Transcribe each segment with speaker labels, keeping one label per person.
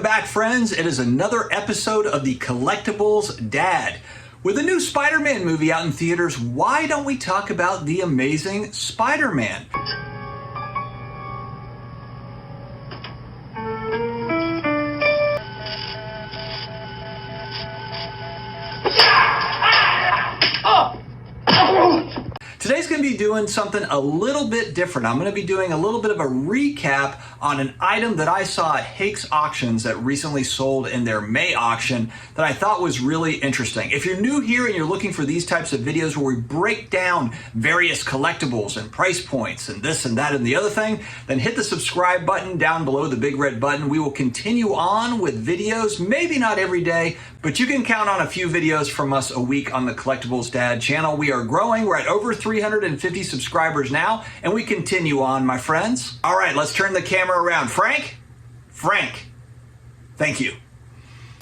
Speaker 1: back, friends. It is another episode of the Collectibles Dad. With a new Spider-Man movie out in theaters, why don't we talk about the amazing Spider-Man? Today's going to be doing something a little bit different. I'm going to be doing a little bit of a recap on an item that I saw at Hakes auctions that recently sold in their May auction that I thought was really interesting. If you're new here and you're looking for these types of videos where we break down various collectibles and price points and this and that and the other thing, then hit the subscribe button down below, the big red button. We will continue on with videos, maybe not every day, but you can count on a few videos from us a week on the Collectibles Dad channel. We are growing. We're at over 350 subscribers now, and we continue on, my friends. All right, let's turn the camera around. Frank, thank you.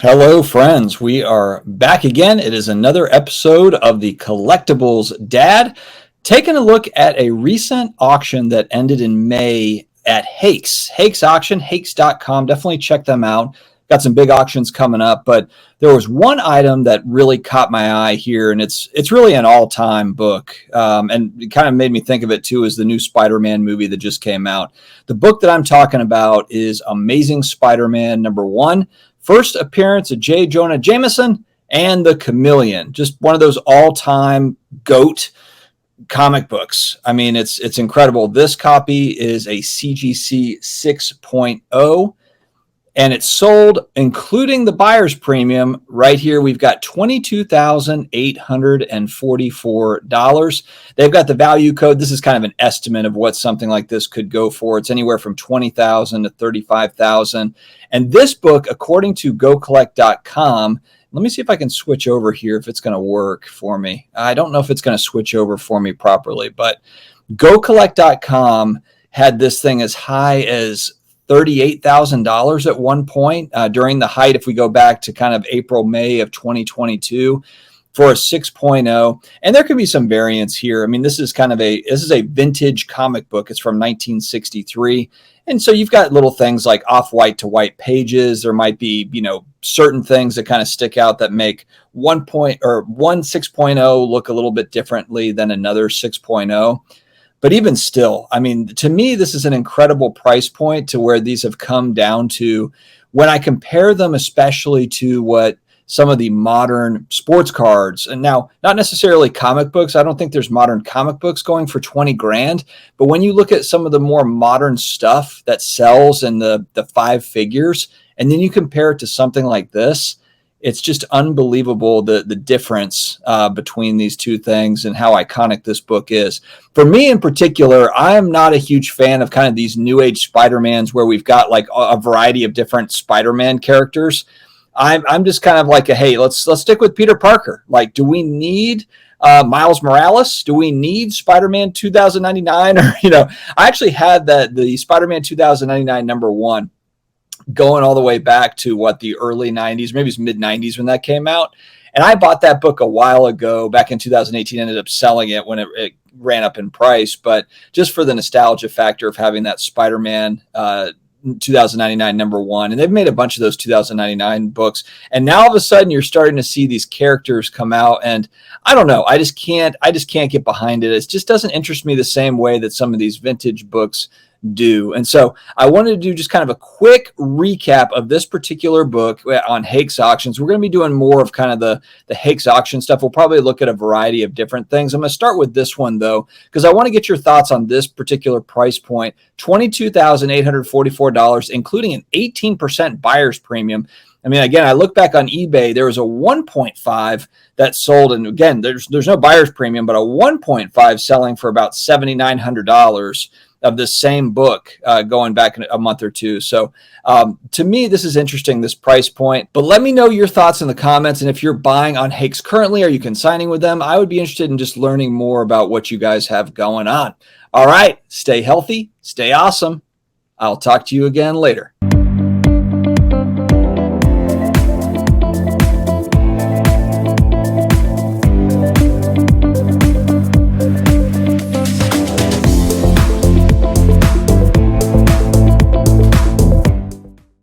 Speaker 2: Hello, friends. We are back again. It is another episode of the Collectibles Dad, taking a look at a recent auction that ended in May at Hakes. Hakes auction, Hakes.com. Definitely check them out. Got some big auctions coming up, but there was one item that really caught my eye here, and it's really an all-time book, and it kind of made me think of it too as the new Spider-Man movie that just came out. The book that I'm talking about is Amazing Spider-Man #1, first appearance of J. Jonah Jameson and the Chameleon. Just one of those all-time GOAT comic books. I mean, it's incredible. This copy is a CGC 6.0. And it's sold, including the buyer's premium. Right here, we've got $22,844. They've got the value code. This is kind of an estimate of what something like this could go for. It's anywhere from $20,000 to $35,000. And this book, according to GoCollect.com, let me see if I can switch over here, if it's going to work for me. I don't know if it's going to switch over for me properly, but GoCollect.com had this thing as high as $38,000 at one point during the height, if we go back to kind of April, May of 2022 for a 6.0. And there could be some variance here. I mean, this is a vintage comic book. It's from 1963. And so you've got little things like off-white to white pages. There might be, certain things that kind of stick out that make one 6.0 look a little bit differently than another 6.0. But even still, I mean, to me, this is an incredible price point to where these have come down to when I compare them, especially to what some of the modern sports cards, and now not necessarily comic books. I don't think there's modern comic books going for 20 grand. But when you look at some of the more modern stuff that sells in the five figures, and then you compare it to something like this, it's just unbelievable the difference between these two things and how iconic this book is. For me in particular, I am not a huge fan of kind of these new age Spider-Mans where we've got like a variety of different Spider-Man characters. I'm just kind of like, hey, let's stick with Peter Parker. Like, do we need Miles Morales? Do we need Spider-Man 2099? Or, I actually had the Spider-Man 2099 #1. Going all the way back to the early 90s, maybe it's mid 90s when that came out. And I bought that book a while ago, back in 2018, ended up selling it when it ran up in price. But just for the nostalgia factor of having that Spider-Man 2099 #1. And they've made a bunch of those 2099 books. And now all of a sudden you're starting to see these characters come out. And I don't know, I just can't get behind it. It just doesn't interest me the same way that some of these vintage books do. And so I wanted to do just kind of a quick recap of this particular book on Hakes auctions. We're going to be doing more of kind of the Hakes auction stuff. We'll probably look at a variety of different things. I'm going to start with this one though, because I want to get your thoughts on this particular price point, $22,844, including an 18% buyer's premium. I mean, again, I look back on eBay, there was a 1.5 that sold. And again, there's no buyer's premium, but a 1.5 selling for about $7,900 of the same book going back a month or two. So to me, this is interesting, this price point. But let me know your thoughts in the comments. And if you're buying on Hakes currently, are you consigning with them? I would be interested in just learning more about what you guys have going on. All right, stay healthy, stay awesome. I'll talk to you again later.